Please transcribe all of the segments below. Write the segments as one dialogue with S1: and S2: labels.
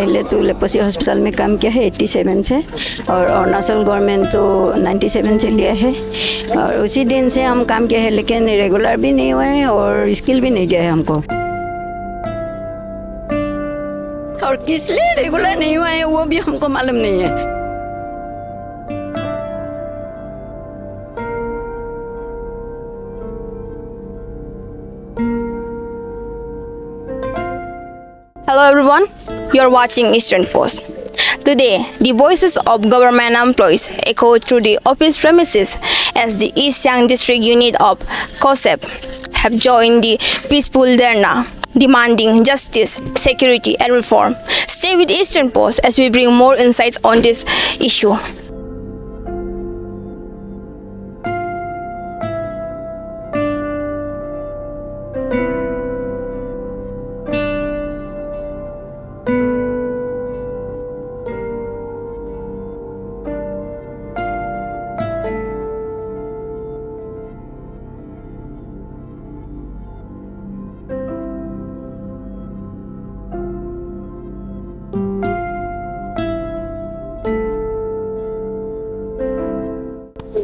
S1: पहले तो leprosy hospital में काम किया है 87 से, और अरुणाचल गवर्नमेंट तो 97 से लिया है, और उसी दिन से हम काम किया है, लेकिन रेगुलर भी नहीं हुआ है और स्किल भी नहीं दिया है हमको। और किस लिए रेगुलर नहीं हुआ है वो भी हमको मालूम नहीं है।
S2: Hello everyone, you're watching Eastern Post. Today, the voices of government employees echo through the office premises as the East Siang District Unit of COSEP have joined the peaceful Dharna, demanding justice, security and reform. Stay with Eastern Post as we bring more insights on this issue.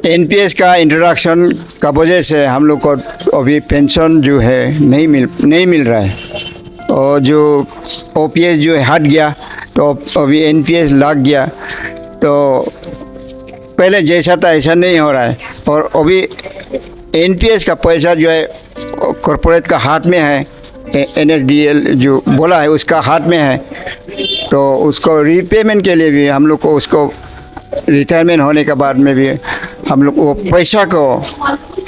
S3: NPS का introduction का वजह से हम लोग को अभी pension जो है नहीं मिल रहा है, और जो ओपीएस जो है हट गया तो अभी एनपीएस लग गया, तो पहले जैसा था ऐसा नहीं हो रहा है। और अभी एनपीएस का पैसा जो है कॉरपोरेट का हाथ में है, एनएसडीएल जो बोला है उसका हाथ में है, तो उसको रीपेमेंट के लिए भी हम लोग को उसको रिटायरमेंट होने के बाद में भी हम लोग वो पैसा को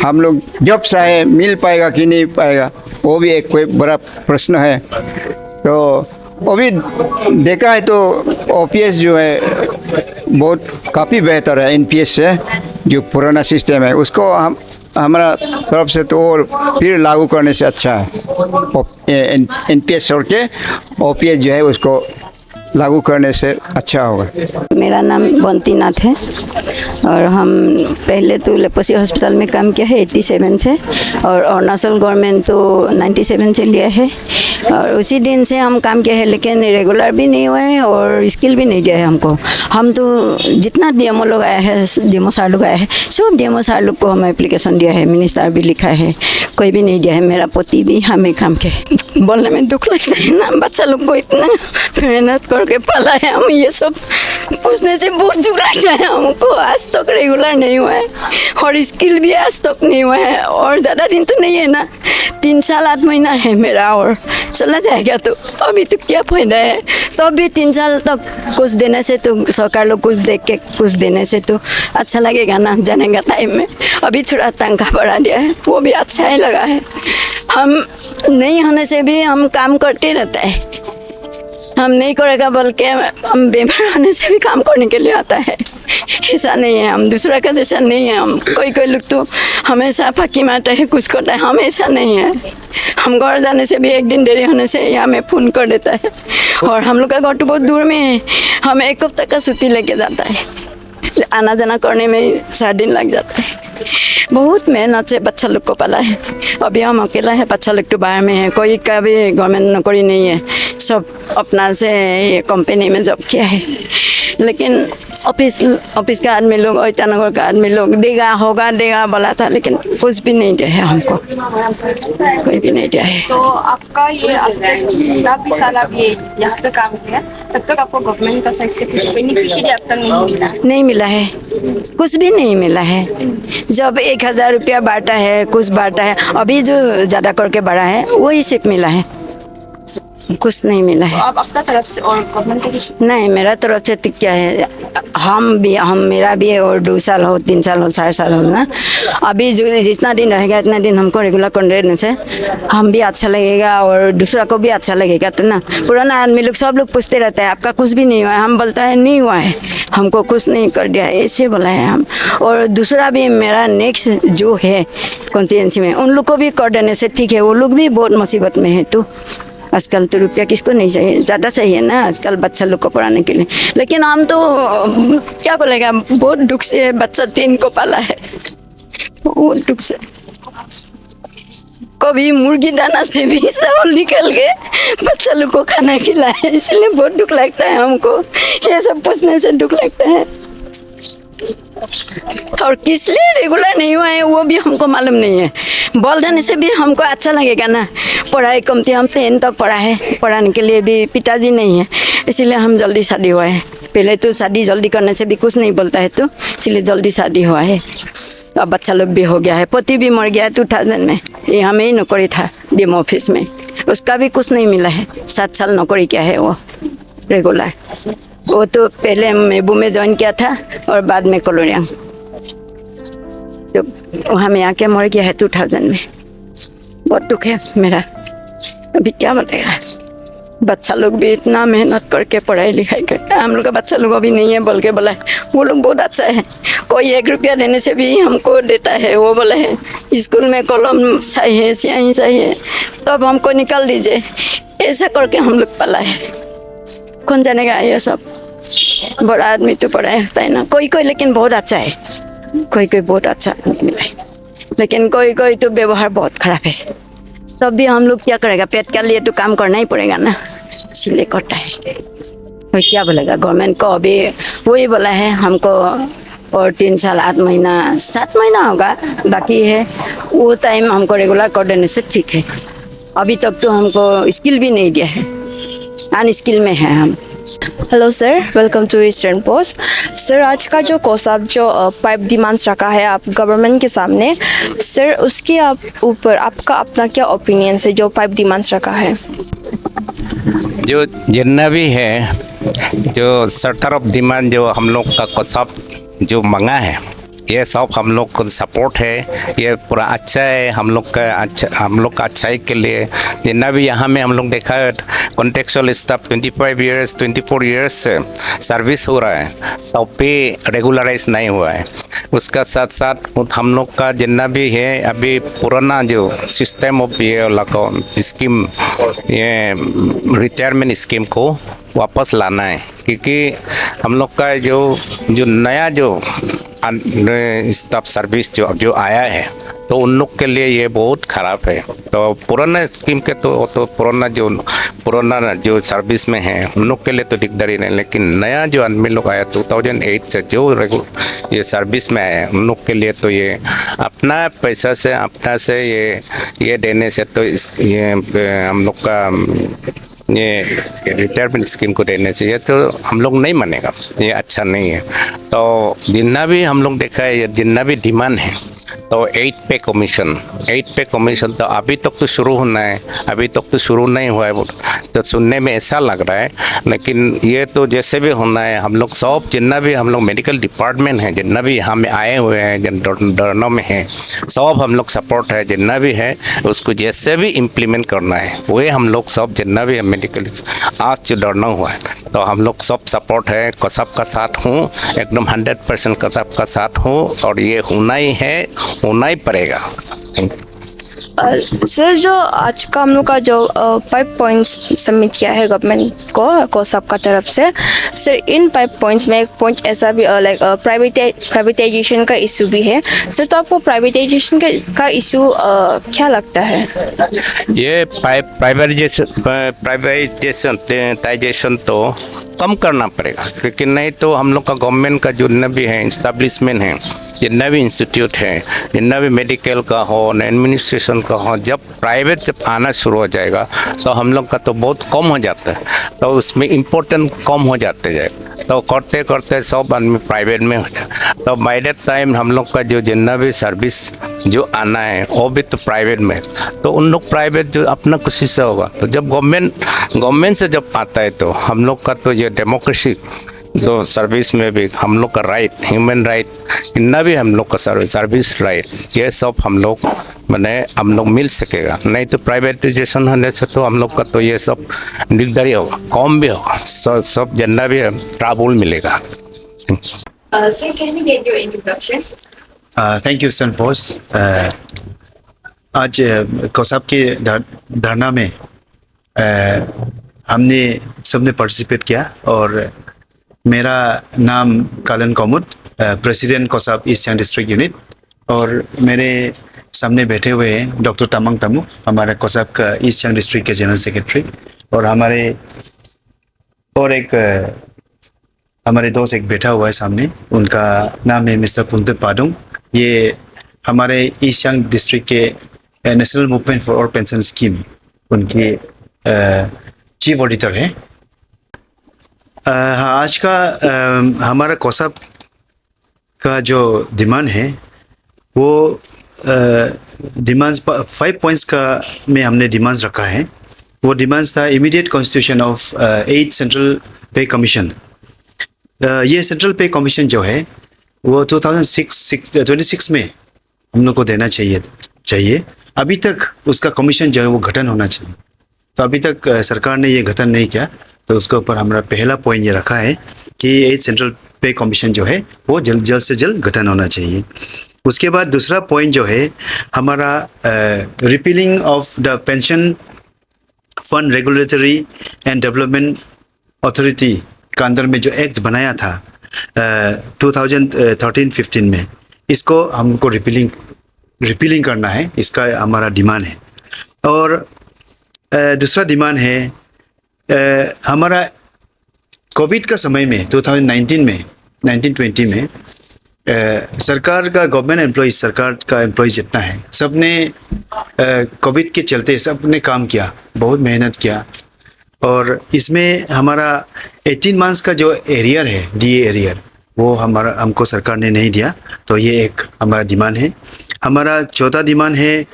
S3: हम लोग जब चाहे मिल पाएगा कि नहीं पाएगा, वो भी एक कोई बड़ा प्रश्न है। तो अभी देखा है तो ओपीएस जो है बहुत काफ़ी बेहतर है एनपीएस से, जो पुराना सिस्टम है उसको हमारा तरफ से तो और फिर लागू करने से अच्छा है। एनपीएस छोड़ के ओपीएस जो है उसको लागू करने से अच्छा होगा।
S1: मेरा नाम बंती नाथ है, और हम पहले तो लेप्रोसी हॉस्पिटल में काम किया है 87 से, और अरुणाचल गवर्नमेंट तो 97 से लिया है, और उसी दिन से हम काम किया है, लेकिन रेगुलर भी नहीं हुआ है और स्किल भी नहीं दिया है हमको। हम तो जितना डीएमओ लोग आया है, डीएमओ सार लोग आया है, सब डीएमओ सार लोग को हम एप्लीकेशन दिया है, मिनिस्टर भी लिखा है, कोई भी नहीं दिया है। मेरा पोती भी हमें काम के बोलने में दुख लगता है ना, बच्चा लोग को इतना मेहनत करके पाला है, हम ये सब पूछने से बहुत दुख लगता है हमको। आज तक रेगुलर नहीं हुआ है और स्किल भी आज तक नहीं हुआ है, और ज़्यादा दिन तो नहीं है ना, 3 साल 8 महीना है मेरा, और चला जाएगा तो अभी तो क्या फायदा है। तो अभी 3 साल तक कुछ देने से तो सरकार लोग कुछ देख के कुछ देने से तो अच्छा लगेगा ना, जाने का टाइम में। अभी थोड़ा तनख्वाह बढ़ा दिया है, वो भी अच्छा ही लगा है। हम नहीं होने से भी हम काम करते रहते हैं, हम नहीं करेगा बोल के हम बीमार होने से भी काम करने के लिए आता है। ऐसा नहीं है, हम दूसरा का जैसा नहीं है। हम कोई लोग तो हमेशा फाकी मारता है, कुछ करता है, हम ऐसा नहीं है। हम घर जाने से भी 1 दिन देरी होने से यहाँ में फ़ोन कर देता है, और हम लोग का घर तो बहुत दूर में है, हमें 1 हफ्ते का छुट्टी लेके जाता है, आना जाना करने में 7 दिन लग जाता है। बहुत मेहनत से बच्चा लोग को पाला है। अभी हम अकेला है, बच्चा लोग तो बाहर में है, कोई का भी गवर्नमेंट नौकरी नहीं है, सब अपना से ये कंपनी में जॉब किया है। लेकिन ऑफिस का आदमी लोग, ईटानगर का आदमी लोग देगा बोला था, लेकिन कुछ भी नहीं दिया है हमको, कोई भी नहीं दिया है।
S2: तो आपका ये जितना भी साल आप ये यहाँ पे काम किया, तब तक आपको गवर्नमेंट का साइड से कुछ बेनिफिशियरी अब तक नहीं मिला है?
S1: कुछ भी नहीं मिला है। जब 1000 रुपया बांटा है, कुछ बांटा है, अभी जो ज़्यादा करके बढ़ा है वही सिर्फ मिला है, कुछ नहीं मिला है।
S2: आप अपना तरफ से और गवर्नमेंट को कुछ
S1: नहीं, मेरा तरफ से तो क्या है, मेरा भी है, और 2 साल हो, 3 साल हो, 4 साल हो ना, अभी जो जितना दिन रहेगा इतना दिन हमको रेगुलर करने से हम भी अच्छा लगेगा और दूसरा को भी अच्छा लगेगा। तो ना पुराना आदमी लोग सब लोग पूछते रहते हैं आपका कुछ भी नहीं हुआ है, हम बोलता है नहीं हुआ है, हमको कुछ नहीं कर दिया, ऐसे बोला है हम। और दूसरा भी मेरा नेक्स्ट जो है कॉन्स्टिट्यूएंसी में, उन लोग को भी कर देने से ठीक है, वो लोग भी बहुत मुसीबत में है। तो आजकल तो रुपया किसको नहीं चाहिए, ज़्यादा चाहिए ना आजकल बच्चा लोग को पढ़ाने के लिए। लेकिन हम तो क्या बोलेगा, बहुत दुख से बच्चा 3 को पाला है, बहुत दुख से। कभी मुर्गी दाना से भी चावल निकल के बच्चा लोग को खाना खिलाए, इसलिए बहुत दुख लगता है हमको। ये सब पूछने से दुख लगता है। और किस लिए रेगुलर नहीं हुआ है वो भी हमको मालूम नहीं है। बोल देने से भी हमको अच्छा लगेगा ना। पढ़ाई कम थी, हम 10 तक पढ़ा है, पढ़ाने के लिए भी पिताजी नहीं है, इसीलिए हम जल्दी शादी हुआ है। पहले तो शादी जल्दी करने से भी कुछ नहीं बोलता है, तो इसलिए जल्दी शादी हुआ है। अब बच्चा लोग भी हो गया है, पति भी मर गया है 2000 में। ये हमें ही नौकरी था डीएम ऑफिस में, उसका भी कुछ नहीं मिला है। 7 साल नौकरी किया है वो रेगुलर। वो तो पहले मेबू में ज्वाइन किया था और बाद में कोलोरियांग, तो वहाँ में आके मर गया है 2000 में। बहुत दुख है मेरा। अभी क्या बोलेगा, बच्चा लोग भी इतना मेहनत करके पढ़ाई लिखाई करते हैं, हम लोग का बच्चा लोग अभी नहीं है बोल के बोला है। वो लोग बहुत अच्छा है, कोई 1 रुपया देने से भी हमको देता है। वो बोला है स्कूल में कलम चाहिए, स्याही चाहिए, तब हमको निकाल दीजिए। ऐसा करके हम लोग पला है। कौन जानेगा ये सब, बड़ा आदमी तो पढ़ाई होता है ना। कोई कोई लेकिन बहुत अच्छा है, कोई कोई बहुत अच्छा मिला है, लेकिन कोई कोई तो व्यवहार बहुत खराब है। तब भी हम लोग क्या करेगा, पेट के लिए तो काम करना ही पड़ेगा ना, इसीलिए करता है। और क्या बोलेगा गवर्नमेंट को, अभी वही बोला है हमको और 3 साल 8 महीना 7 महीना होगा बाकी है, वो टाइम हमको रेगुलर कर देने से ठीक है। अभी तक तो हमको स्किल भी नहीं दिया है, अनस्किल में है हम।
S2: Hello sir, welcome to eastern post. Sir, आज का जो कोसाप जो पाइप डिमांड्स रखा है आप गवर्नमेंट के सामने, सर उसके ऊपर आपका अपना क्या ओपिनियन है जो पाइप डिमांड्स रखा है?
S4: जो जितना भी है, जो सर्टर ऑफ डिमांड जो हम लोग का कोसाप जो मंगा है, ये सब हम लोग को सपोर्ट है। ये पूरा अच्छा है हम लोग का अच्छाई के लिए। जितना भी यहाँ में हम लोग देखा है कॉन्टेक्चुअल स्टाफ 25 ईयर्स 24 ईयर्स से सर्विस हो रहा है, तो पे रेगुलराइज नहीं हुआ है। उसका साथ साथ हम लोग का जितना भी है अभी पुराना जो सिस्टम ऑफ ये स्कीम, ये रिटायरमेंट स्कीम को वापस लाना है, क्योंकि हम लोग का जो नया जो स्टाफ सर्विस जो आया है, तो उन लोग के लिए ये बहुत ख़राब है। तो पुराना स्कीम के तो पुराना जो सर्विस में है उन लोग के लिए तो दिक्कत नहीं, लेकिन नया जो आदमी लोग आया 2008 से जो ये सर्विस में आया उन लोग के लिए तो ये अपना पैसा से अपना से ये देने से तो ये हम लोग का ये रिटायरमेंट स्कीम को देने से ये तो हम लोग नहीं मानेगा, ये अच्छा नहीं है। तो जितना भी हम लोग देखा है, जितना भी डिमांड है, तो 8 पे कमीशन तो अभी तक तो शुरू होना है, अभी तक तो शुरू नहीं हुआ है। तो सुनने में ऐसा लग रहा है, लेकिन ये तो जैसे भी होना है। हम लोग सब जितना भी हम लोग मेडिकल डिपार्टमेंट है, जितना भी यहाँ में आए हुए हैं, जिन डरनों में है, सब हम लोग सपोर्ट है। जितना भी है उसको जैसे भी इम्प्लीमेंट करना है, वही हम लोग सब जितना भी मेडिकल आज जो डरना हुआ है, तो हम लोग सब सपोर्ट है। कोसाप का साथ हूँ, एकदम 100% कोसाप का साथ हूँ, और ये होना ही है, होना ही पड़ेगा।
S2: सर, जो आज का हम लोग का जो 5 पॉइंट्स सबमिट किया है गवर्नमेंट को कोसाप का तरफ से, सर इन 5 पॉइंट्स में एक पॉइंट ऐसा भी लाइक प्राइवेटाइजेशन का इशू भी है। सर, तो आपको प्राइवेटाइजेशन का इशू क्या लगता है?
S4: ये प्राइवेटाइजेशन तो कम करना पड़ेगा, क्योंकि नहीं तो हम लोग का गवर्नमेंट का जो जितना भी है इस्टेब्लिशमेंट है, जितना भी इंस्टीट्यूट है, जितना भी मेडिकल का हो, एडमिनिस्ट्रेशन का हो, जब प्राइवेट आना शुरू हो जाएगा तो हम लोग का तो बहुत कम हो जाता है, तो उसमें इम्पोर्टेंट कम हो जाते जाएगा। तो करते करते सब आदमी प्राइवेट में हो जाए, तो बाय दैट टाइम हम लोग का जो जितना भी सर्विस जो आना है वो भी तो प्राइवेट में, तो उन लोग प्राइवेट जो अपना खुशी से होगा। तो जब गवर्नमेंट से जब आता है, तो हम लोग का तो ये डेमोक्रेसी जो सर्विस में भी हम लोग का राइट, ह्यूमन राइट, इतना भी हम लोग का सर्विस राइट, ये सब हम लोग मिल सकेगा। नहीं तो प्राइवेटाइजेशन होने से तो हम लोग का तो ये सब दिकदारी होगा, कम भी होगा, सब जितना भी ट्रबल मिलेगा।
S2: Sir, can you get your introduction?
S5: Thank you eastern post. आज कोसाप के धरना में हमने सबने पार्टिसिपेट किया, और मेरा नाम Kalan Komud, president COSAP East Siang district unit, और मेरे सामने बैठे हुए हैं डॉक्टर तमंग तमु, हमारे कोसाप का ईस्ट सियांग डिस्ट्रिक्ट के जनरल सेक्रेटरी, और हमारे दोस्त एक बैठा हुआ है सामने, उनका नाम है मिस्टर पुंते पादुंग। ये हमारे ईस्ट सियांग डिस्ट्रिक्ट के national movement for all pension scheme उनके चीफ ऑडिटर हैं। हाँ, आज का हमारा कोसाप का जो डिमांड है वो डिमांड्स 5 पॉइंट्स का में हमने डिमांड्स रखा है। वो डिमांड्स था इमीडिएट कॉन्स्टिट्यूशन ऑफ 8 सेंट्रल पे कमीशन। ये सेंट्रल पे कमीशन जो है वो 2026 में हम लोग को देना चाहिए। अभी तक उसका कमीशन जो है वो गठन होना चाहिए, तो अभी तक सरकार ने ये गठन नहीं किया, तो उसके ऊपर हमारा पहला पॉइंट ये रखा है कि 8 सेंट्रल पे कमीशन जो है वो जल्द से जल्द गठन होना चाहिए। उसके बाद दूसरा पॉइंट जो है हमारा repealing of the pension fund regulatory and development authority का अंदर में जो एक्ट बनाया था 2013-15 में, इसको हमको रिपीलिंग करना है, इसका हमारा डिमांड है। और दूसरा डिमांड है हमारा कोविड का समय में 2019-20 में सरकार का सरकार का एम्प्लॉय जितना है सब ने कोविड के चलते सब ने काम किया, बहुत मेहनत किया, और इसमें हमारा 18 मंथ्स का जो एरियर है डीए एरियर वो हमको सरकार ने नहीं दिया, तो ये एक हमारा डिमांड है। हमारा चौथा डिमांड है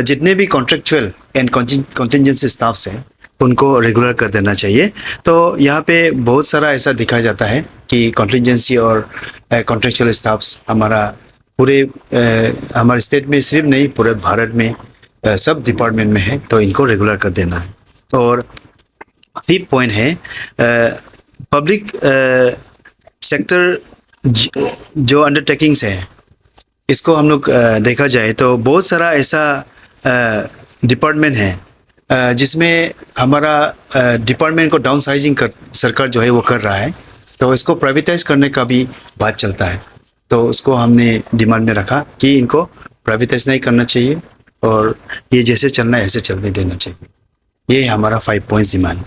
S5: जितने भी कॉन्ट्रेक्चुअल एंड कॉन्टिजेंसी स्टाफ्स हैं उनको रेगुलर कर देना चाहिए। तो यहाँ पे बहुत सारा ऐसा दिखाया जाता है कि कॉन्टिजेंसी और कॉन्ट्रेक्चुअल स्टाफ्स हमारा पूरे हमारे स्टेट में सिर्फ नहीं पूरे भारत में सब डिपार्टमेंट में है, तो इनको रेगुलर कर देना है। और 5th पॉइंट है पब्लिक सेक्टर जो अंडरटेकिंग्स है, इसको हम लोग देखा जाए तो बहुत सारा ऐसा डिपार्टमेंट है जिसमें हमारा डिपार्टमेंट को डाउन साइजिंग सरकार जो है वो कर रहा है, तो इसको प्राइवेटाइज करने का भी बात चलता है, तो उसको हमने डिमांड में रखा कि इनको प्राइवेटाइज नहीं करना चाहिए और ये जैसे चलना है ऐसे चलने देना चाहिए। ये हमारा 5 पॉइंट्स डिमांड।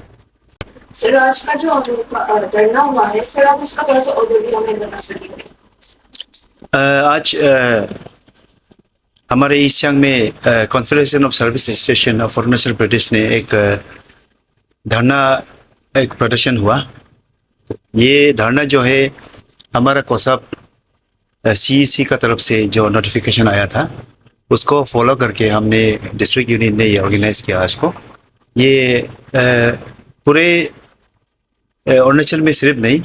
S6: सर, आज का जो हम लोग का धरना हुआ है सर, आप उसका थोड़ा सा ओवरव्यू हमें बता सकेंगे?
S5: आज हमारे ईस्ट सियांग में confederation of service association of Arunachal Pradesh ने एक धरना एक प्रदर्शन हुआ। ये धरना जो है हमारा कोसाप CEC का तरफ से जो नोटिफिकेशन आया था उसको फॉलो करके हमने डिस्ट्रिक्ट यूनियन ने ये ऑर्गेनाइज किया आज को। ये पूरे अरुणाचल में सिर्फ नहीं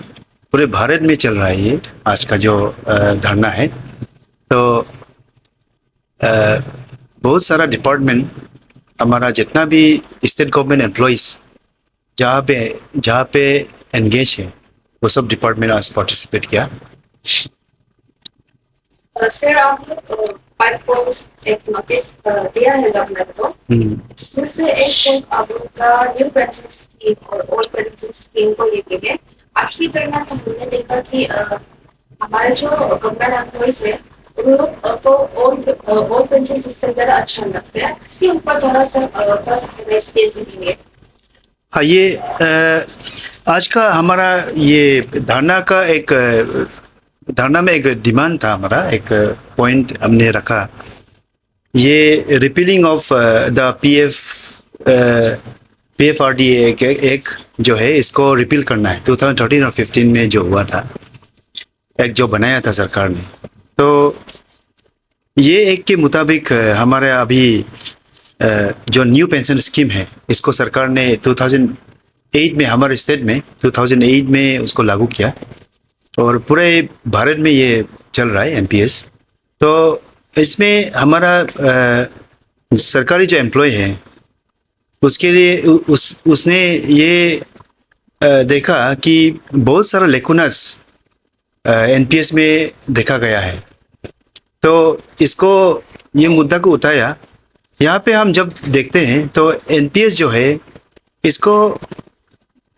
S5: पूरे भारत में चल रहा है ये आज का जो धरना है। तो बहुत सारा डिपार्टमेंट हमारा जितना भी स्टेट गवर्नमेंट एम्प्लॉइज जहाँ पे एंगेज है वो सब डिपार्टमेंट आज पार्टिसिपेट किया।
S6: सर, आप लोग 5 पॉइंट्स एक नोटिस दिया है गवर्नमेंट को, जिसमें से एक पॉइंट आप लोग का न्यू पेंशन स्कीम और ओल्ड पेंशन स्कीम को लेके है। आज की तरह में हमने देखा कि हमारे जो गवर्नमेंट एम्प्लॉइज है उन लोग को ओल्ड पेंशन सिस्टम ज़्यादा अच्छा लगता है, इसके ऊपर थोड़ा सा हाईलाइट दे सकेंगे?
S5: हाँ, ये आज का हमारा ये धरना में एक डिमांड था, हमारा एक पॉइंट हमने रखा, ये रिपीलिंग ऑफ द PFRDA एक जो है इसको रिपील करना है। 2013 और 15 में जो हुआ था एक जो बनाया था सरकार ने, तो ये एक के मुताबिक हमारे अभी जो न्यू पेंशन स्कीम है इसको सरकार ने 2008 में हमारे स्टेट में 2008 में उसको लागू किया और पूरे भारत में ये चल रहा है NPS। तो इसमें हमारा सरकारी जो एम्प्लॉय है उसके लिए उसने ये देखा कि बहुत सारा लेकुनस NPS में देखा गया है, तो इसको ये मुद्दा को उठाया। यहाँ पे हम जब देखते हैं तो NPS जो है इसको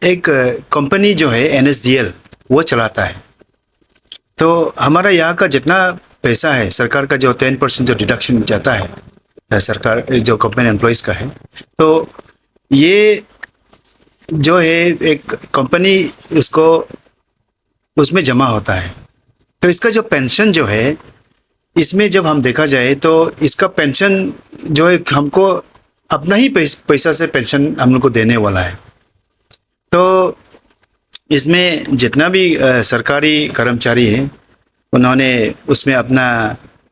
S5: एक कंपनी जो है NSDL वो चलाता है। तो हमारा यहाँ का जितना पैसा है सरकार का, जो 10% जो डिडक्शन जाता है सरकार जो गवर्नमेंट एम्प्लॉयज़ का है, तो ये जो है एक कंपनी उसको उसमें जमा होता है। तो इसका जो पेंशन जो है, इसमें जब हम देखा जाए तो इसका पेंशन जो है हमको अपना ही पैसा से पेंशन हम लोग को देने वाला है। तो इसमें जितना भी सरकारी कर्मचारी हैं उन्होंने उसमें अपना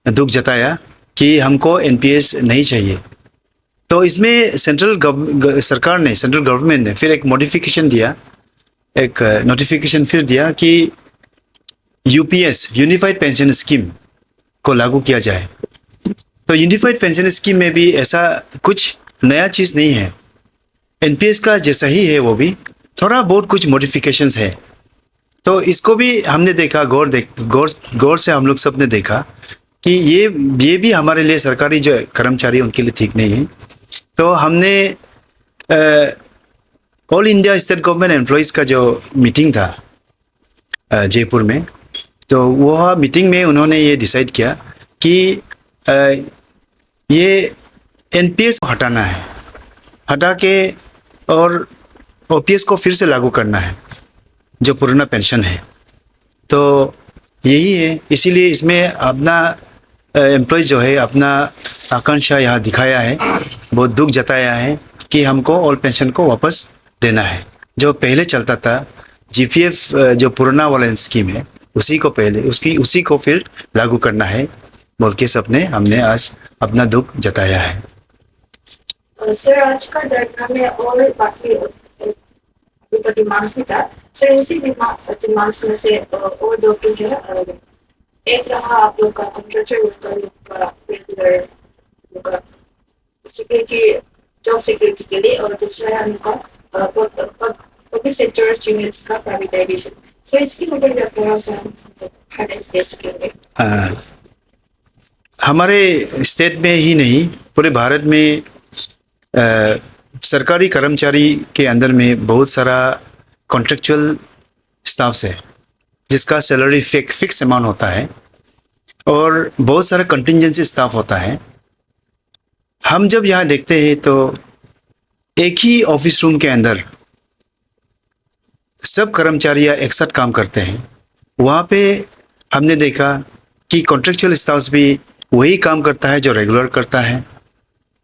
S5: दुख जताया कि हमको एनपीएस नहीं चाहिए। तो इसमें सरकार ने, सेंट्रल गवर्नमेंट ने फिर एक मॉडिफिकेशन दिया, एक नोटिफिकेशन फिर दिया कि यूपीएस यूनिफाइड पेंशन स्कीम को लागू किया जाए। तो यूनिफाइड पेंशन स्कीम में भी ऐसा कुछ नया चीज़ नहीं है, एनपीएस का जैसा ही है, वो भी थोड़ा बहुत कुछ मॉडिफिकेशंस है। तो इसको भी हमने देखा, गौर से हम लोग सब ने देखा कि ये भी हमारे लिए, सरकारी जो कर्मचारी उनके लिए ठीक नहीं है। तो हमने all India state government employees का जो मीटिंग था जयपुर में, तो वह मीटिंग में उन्होंने ये डिसाइड किया कि ये एनपीएस को हटाना है, हटा के और ओपीएस को फिर से लागू करना है, जो पुराना पेंशन है। तो यही है, इसीलिए इसमें अपना एम्प्लॉय जो है अपना आकांक्षा यहाँ दिखाया है, बहुत दुख जताया है कि हमको ऑल पेंशन को वापस देना है। जो पहले चलता था जीपीएफ, जो पुराना वाला स्कीम है, उसी को पहले उसी को फिर लागू करना है बोल के सबने, हमने आज अपना दुख जताया है।
S6: सर, आज का धरना में और बाकी तो डिमांड्स भी था सर। उसी डिमांड्स में से और दो तो जो है, एक रहा आप लोग का कॉन्ट्रैक्चुअल वर्कर लोग का रेगुलर का सिक्योरिटी, जॉब सिक्योरिटी के लिए, और दूसरा है हम लोग का पब्लिक सेक्टर यूनिट्स का प्राइवेटाइजेशन। सर, इसके ऊपर भी आप थोड़ा सा हाइलाइट्स दे सकेंगे?
S5: हमारे स्टेट में ही नहीं, पूरे भारत में सरकारी कर्मचारी के अंदर में बहुत सारा कॉन्ट्रैक्चुअल स्टाफ्स है जिसका सैलरी फिक्स अमाउंट होता है, और बहुत सारा कंटिजेंसी स्टाफ होता है। हम जब यहाँ देखते हैं तो एक ही ऑफिस रूम के अंदर सब कर्मचारियाँ एक साथ काम करते हैं। वहाँ पे हमने देखा कि कॉन्ट्रैक्चुअल स्टाफ्स भी वही काम करता है जो रेगुलर करता है।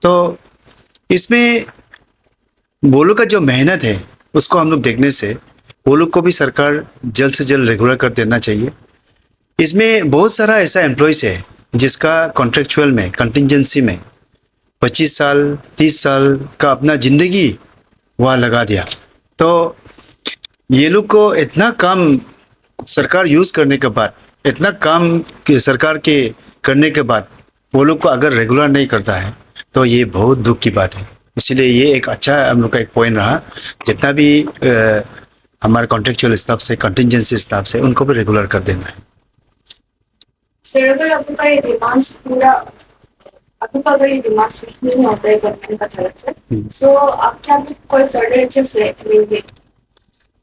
S5: तो इसमें वो लोग का जो मेहनत है उसको हम लोग देखने से वो लोग को भी सरकार जल्द से जल्द रेगुलर कर देना चाहिए। इसमें बहुत सारा ऐसा एम्प्लॉयज़ है जिसका कॉन्ट्रैक्चुअल में, कंटिजेंसी में 25 साल 30 साल का अपना ज़िंदगी वहाँ लगा दिया। तो ये लोग को इतना काम सरकार यूज़ करने के बाद, इतना काम सरकार के करने के बाद वो लोग को अगर रेगुलर नहीं करता है तो ये बहुत दुख की बात है। इसलिए ये एक अच्छा हम लोग का एक पॉइंट रहा, जितना भी हमारे कॉन्ट्रैक्चुअल स्टाफ से, कंटिजेंसी स्टाफ से, उनको भी रेगुलर कर देना है।
S6: सर, अगर आपका ये डिमांड्स पूरा, आपका अगर ये डिमांड्स नहीं होता है गवर्नमेंट का तरफ से, सो आप क्या कोई फर्दर एक्शंस लेंगे?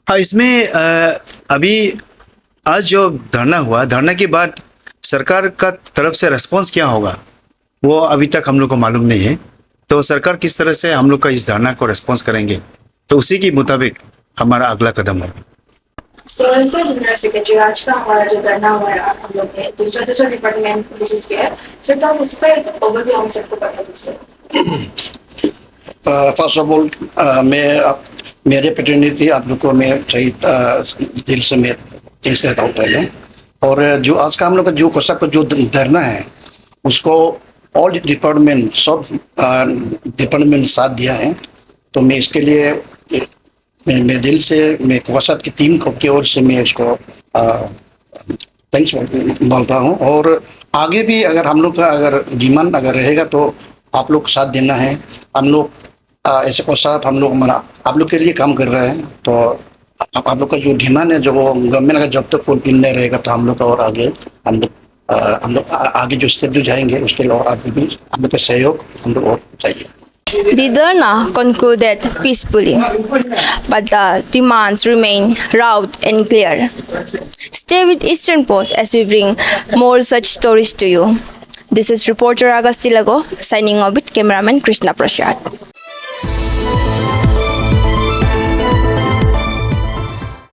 S5: हाँ, इसमें अभी आज जो धरना हुआ, धरना के बाद सरकार का तरफ से रिस्पॉन्स क्या होगा वो अभी तक हम लोग को मालूम नहीं है। तो सरकार किस तरह से हम लोग का इस धरना को रिस्पॉन्स करेंगे, तो उसी के मुताबिक हमारा अगला कदम होगा।
S6: सर, जनरल सेक्रेटरी, आज का हमारा जो धरना हुआ है, हम लोग ने दूसरा डिपार्टमेंट विजिट किया है सर, तो हम उसका एक ओवरव्यू हम सबको बता दीजिए।
S7: फर्स्ट ऑफ ऑल मेरे प्रतिनिधि आप लोग को मैं सही दिल से मैं थैंक्स कहता हूँ पहले। और जो आज का हम लोग का जो कोसा जो धरना है उसको ऑल डिपार्टमेंट, सब डिपार्टमेंट साथ दिया है। तो मैं इसके लिए मैं दिल से, मैं कोसाप की टीम को की ओर से मैं इसको थैंक्स बोल रहा हूँ। और आगे भी अगर हम लोग का अगर डिमांड अगर रहेगा तो आप लोग साथ देना है। हम लोग ऐसे कोसाप हम लोग हमारा आप लोग के लिए काम कर रहे हैं। तो आप लोग का जो डिमांड है, जो गवर्नमेंट का जब तक फुलफिल नहीं रहेगा तो हम लोग का और आगे हम लोग आगे जो स्टेप जो जाएंगे उसके लिए और आगे भी हम लोग का सहयोग हम लोग और चाहिए।
S2: The Dharna concluded peacefully, but the demands remain loud and clear. Stay with Eastern Post as we bring more such stories to you. This is reporter Agasthi Lago signing off with cameraman Krishna Prasad.